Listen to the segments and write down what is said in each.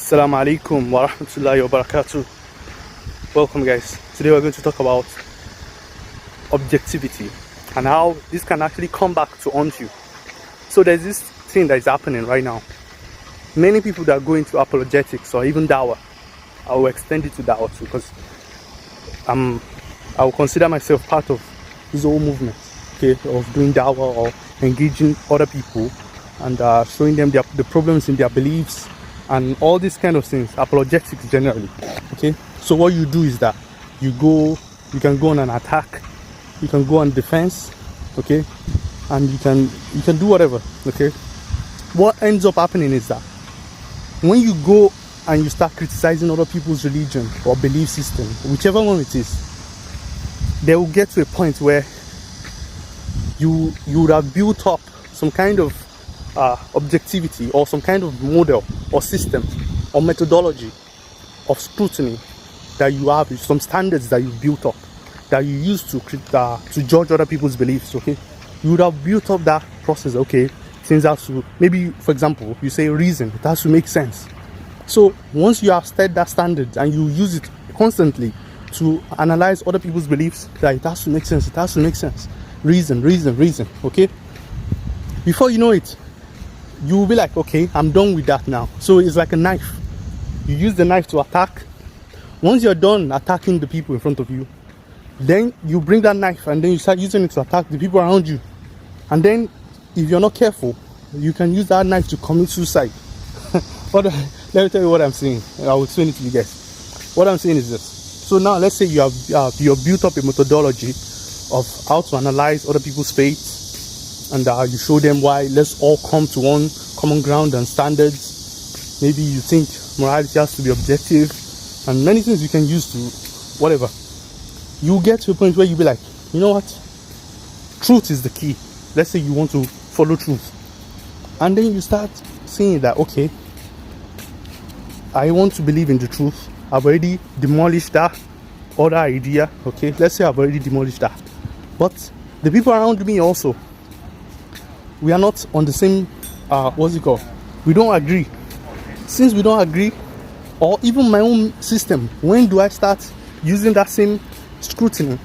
Assalamu alaikum wa rahmatullahi wa barakatuh. Welcome guys. Today we're going to talk about objectivity and how this can actually come back to haunt you. So there's this thing that is happening right now. Many people that go into apologetics or even Dawah, I will extend it to Dawah too, because I will consider myself part of this whole movement, okay, of doing Dawah or engaging other people and showing them the problems in their beliefs and all these kind of things, apologetics generally, okay. So what you do is that you can go on an attack, you can go on defense, okay, and you can do whatever, okay. What ends up happening is that when you go and you start criticizing other people's religion or belief system, whichever one it is, they will get to a point where you would have built up some kind of objectivity or some kind of model or system or methodology of scrutiny that you have, some standards that you've built up that you use to judge other people's beliefs, okay. You would have built up that process, okay. Things have to, maybe for example you say reason, it has to make sense. So once you have set that standard and you use it constantly to analyze other people's beliefs, that it has to make sense, it has to make sense, reason, okay. Before you know it, you will be like, okay, I'm done with that now. So it's like a knife. You use the knife to attack. Once you're done attacking the people in front of you, then you bring that knife and then you start using it to attack the people around you. And then if you're not careful, you can use that knife to commit suicide. But let me tell you what I'm saying. I will explain it to you guys. What I'm saying is this. So now let's say you have built up a methodology of how to analyze other people's faiths, and you show them why. Let's all come to one common ground and standards. Maybe you think morality has to be objective, and many things you can use to whatever. You get to a point where you be like, you know what? Truth is the key. Let's say you want to follow truth, and then you start saying that, okay, I want to believe in the truth. I've already demolished that other idea, okay. Let's say I've already demolished that, but the people around me also, we are not on the same we don't agree. Since we don't agree, or even my own system, when do I start using that same scrutiny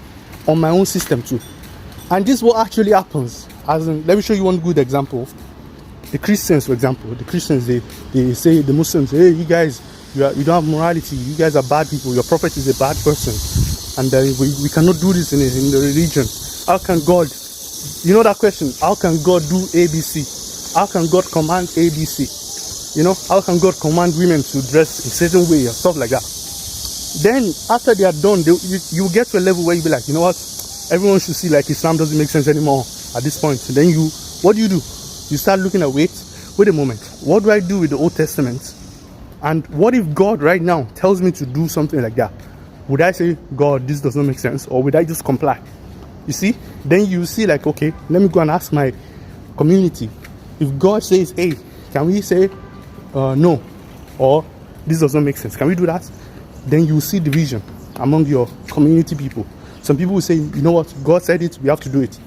on my own system too? And this is what actually happens. As in, let me show you one good example. The Christians, for example, they say, the Muslims, hey, you guys, you don't have morality, you guys are bad people, your prophet is a bad person, and we cannot do this in the religion. How can God, you know that question, how can God do ABC? How can God command ABC? You know, how can God command women to dress a certain way or stuff like that? Then after they are done, you get to a level where you be like, you know what, everyone should see like Islam doesn't make sense anymore at this point. And then what do? You start looking at, wait a moment, what do I do with the Old Testament? And what if God right now tells me to do something like that? Would I say, God, this does not make sense? Or would I just comply? You see? Then you see like, okay, let me go and ask my community. If God says, hey, can we say no? Or this does not make sense, can we do that? Then you see division among your community people. Some people will say, you know what, God said it, we have to do it.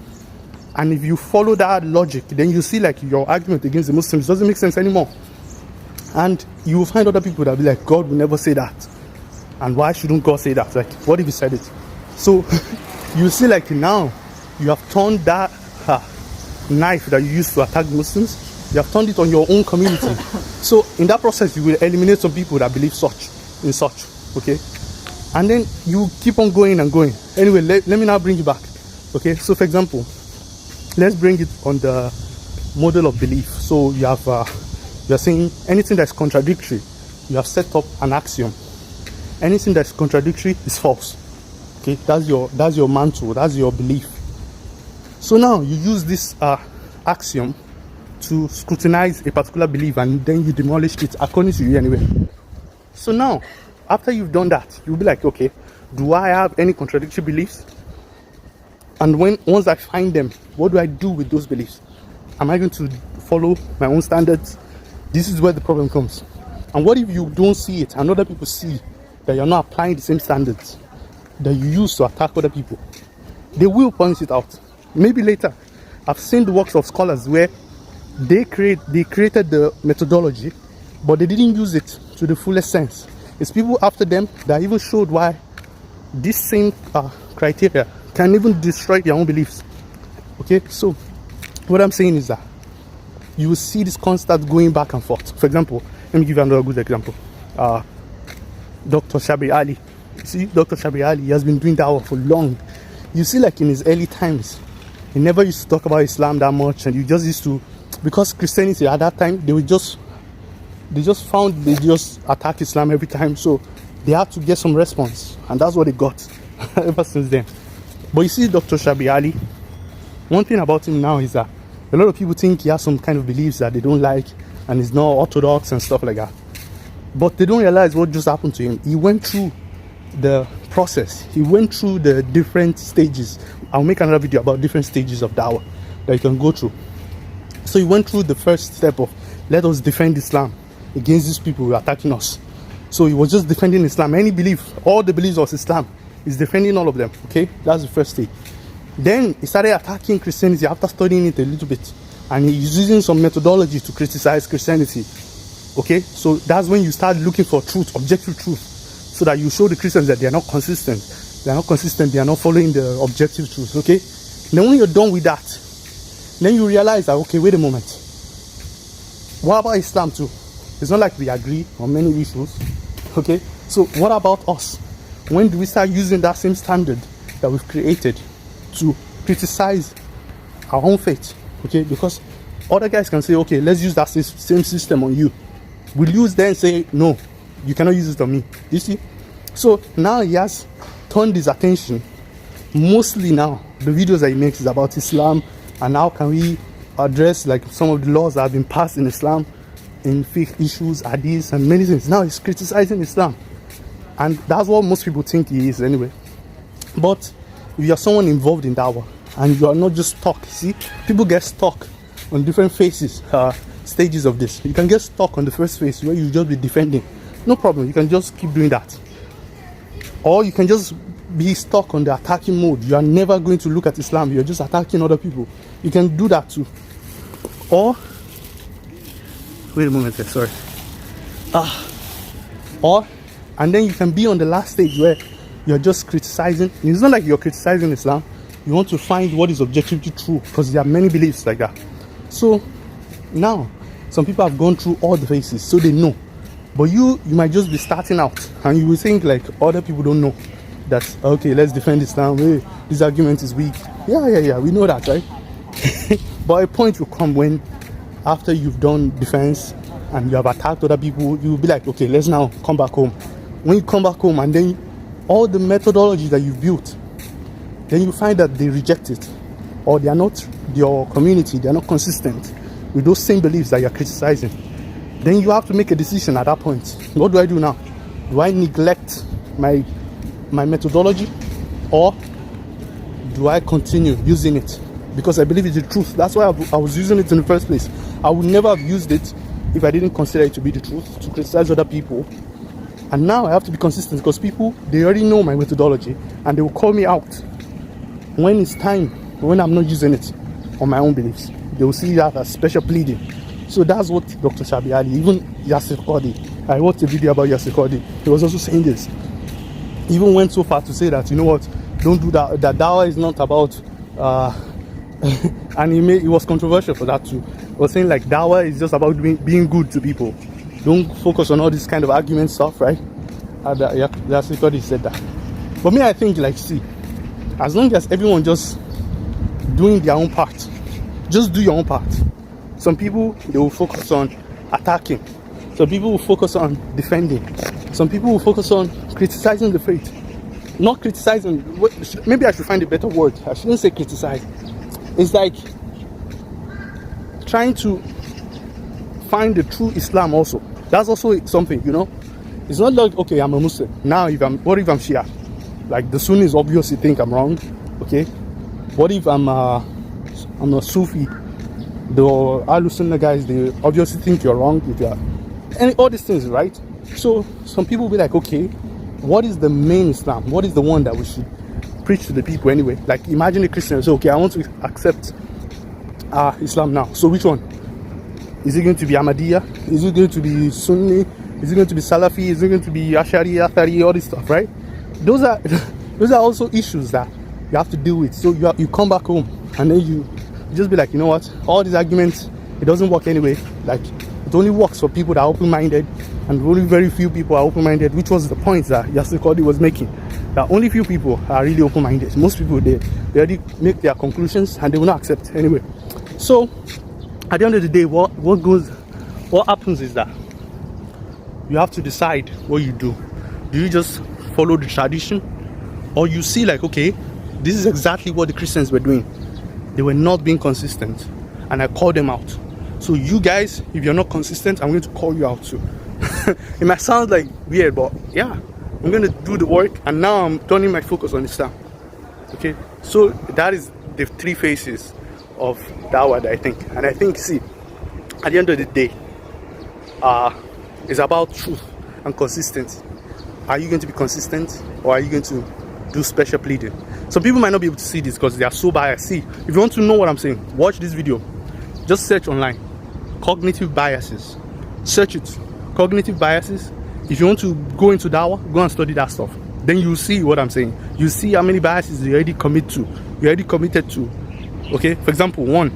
And if you follow that logic, then you see like your argument against the Muslims doesn't make sense anymore. And you will find other people that will be like, God will never say that. And why shouldn't God say that? Like, what if he said it? So you see like now you have turned that knife that you used to attack Muslims, you have turned it on your own community. So in that process, you will eliminate some people that believe such, okay? And then you keep on going and going. Anyway, let me now bring you back, okay? So for example, let's bring it on the model of belief. So you are saying anything that's contradictory, you have set up an axiom. Anything that's contradictory is false. Okay, that's your mantle, that's your belief. So now you use this axiom to scrutinize a particular belief, and then you demolish it according to you anyway. So now, after you've done that, you'll be like, okay, do I have any contradictory beliefs? And once I find them, what do I do with those beliefs? Am I going to follow my own standards? This is where the problem comes. And what if you don't see it and other people see that you're not applying the same standards that you use to attack other people? They will point it out. Maybe later. I've seen the works of scholars where they created the methodology but they didn't use it to the fullest sense. It's people after them that even showed why this same criteria can even destroy their own beliefs. Okay, so what I'm saying is that you will see this constant going back and forth. For example, let me give you another good example. Dr. Shabbir Ali. You see, Dr. Shabbir Ali, he has been doing dawah for long. You see, like in his early times, he never used to talk about Islam that much, and you just used to, because Christianity at that time, they just attack Islam every time, so they had to get some response, and that's what they got ever since then. But you see, Dr. Shabbir Ali, one thing about him now is that a lot of people think he has some kind of beliefs that they don't like, and he's not orthodox and stuff like that. But they don't realize what just happened to him. He went through the process. He went through the different stages. I'll make another video about different stages of dawah that you can go through. So he went through the first step of, let us defend Islam against these people who are attacking us. So he was just defending Islam. Any belief, all the beliefs of Islam, he's defending all of them. Okay, that's the first stage. Then he started attacking Christianity after studying it a little bit, and he's using some methodology to criticize Christianity. Okay, so that's when you start looking for truth, objective truth, so that you show the Christians that they are not consistent. They are not consistent. They are not following the objective truth. Okay, then when you're done with that, then you realize that, okay, wait a moment. What about Islam too? It's not like we agree on many issues. Okay, so what about us? When do we start using that same standard that we've created to criticize our own faith? Okay, because other guys can say, okay, let's use that same system on you. Will you then say, no, you cannot use it on me? You see? So now he has turned his attention, mostly now, the videos that he makes is about Islam, and how can we address like some of the laws that have been passed in Islam, in fiqh issues, hadiths, and many things. Now he's criticizing Islam. And that's what most people think he is anyway. But if you're someone involved in dawah, and you are not just stuck, see, people get stuck on different phases, stages of this. You can get stuck on the first phase where you just be defending. No problem, you can just keep doing that. Or you can just be stuck on the attacking mode. You are never going to look at Islam, you're just attacking other people. You can do that too. Or, wait a moment there, sorry. And then you can be on the last stage where you're just criticizing. It's not like you're criticizing Islam. You want to find what is objectively true, because there are many beliefs like that. So now, some people have gone through all the phases, so they know. But you might just be starting out, and you will think like other people don't know that, okay, let's defend Islam. Hey, this argument is weak. Yeah, we know that, right? But a point will come when, after you've done defense and you have attacked other people, you will be like, okay, let's now come back home. When you come back home, and then all the methodology that you've built, then you find that they reject it, or they are not, your community, they are not consistent with those same beliefs that you're criticizing. Then you have to make a decision at that point. What do I do now? Do I neglect my methodology, or do I continue using it because I believe it's the truth? That's why I was using it in the first place. I would never have used it if I didn't consider it to be the truth, to criticize other people. And now I have to be consistent, because people, they already know my methodology, and they will call me out when it's time, when I'm not using it on my own beliefs. They will see that as special pleading. So that's what Dr. Shabbir Ali, even Yaasir Qadi, I watched a video about Yaasir Qadi, he was also saying this. He even went so far to say that, you know what, don't do that, that dawah is not about, and he was controversial for that too. He was saying like dawah is just about being good to people. Don't focus on all this kind of argument stuff, right? Yaasir Qadi said that. But me, I think like, see, as long as everyone just doing their own part, just do your own part. Some people, they will focus on attacking. Some people will focus on defending. Some people will focus on criticizing the faith. Not criticizing, maybe I should find a better word. I shouldn't say criticize. It's like trying to find the true Islam also. That's also something, you know. It's not like, okay, I'm a Muslim. Now, what if I'm Shia? Like the Sunnis obviously think I'm wrong. Okay. What if I'm a Sufi? The Ahlul Sunnah guys, they obviously think you're wrong. If you're, and all these things, right? So some people will be like, okay, what is the main Islam? What is the one that we should preach to the people anyway? Like imagine a Christian say, okay, I want to accept Islam now. So which one? Is it going to be Ahmadiyya? Is it going to be Sunni? Is it going to be Salafi? Is it going to be Ashari, Athari, all this stuff, right? Those are those are also issues that you have to deal with. So you come back home and then you just be like, you know what? All these arguments, it doesn't work anyway. Like, it only works for people that are open-minded, and only very few people are open-minded, which was the point that Yaasir Qadi was making. That only few people are really open-minded. Most people, they already make their conclusions and they will not accept anyway. So at the end of the day, what happens is that you have to decide what you do. Do you just follow the tradition, or you see like, okay, this is exactly what the Christians were doing. They were not being consistent, and I called them out. So you guys, if you're not consistent, I'm going to call you out too. It might sound like weird, but yeah, I'm going to do the work, and now I'm turning my focus on Islam. Okay, so that is the three phases of Dawah that I think. And I think, see, at the end of the day, it's about truth and consistency. Are you going to be consistent, or are you going to do special pleading? Some people might not be able to see this because they are so biased. See, if you want to know what I'm saying, watch this video. Just search online cognitive biases. Search it, cognitive biases. If you want to go into Dawah, go and study that stuff. Then you see what I'm saying. You see how many biases you already committed to. Okay, for example, one,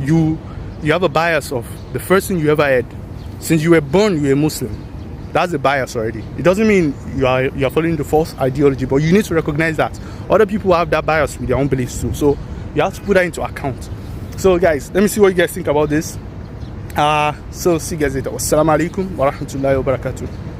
you have a bias of the first thing you ever heard. Since you were born, you were a Muslim. That's a bias already. It doesn't mean you are following the false ideology, but you need to recognize that other people have that bias with their own beliefs too. So you have to put that into account. So guys, let me see what you guys think about this. So see you guys later. Wassalamu alaikum wa rahmatullahi wa barakatuh.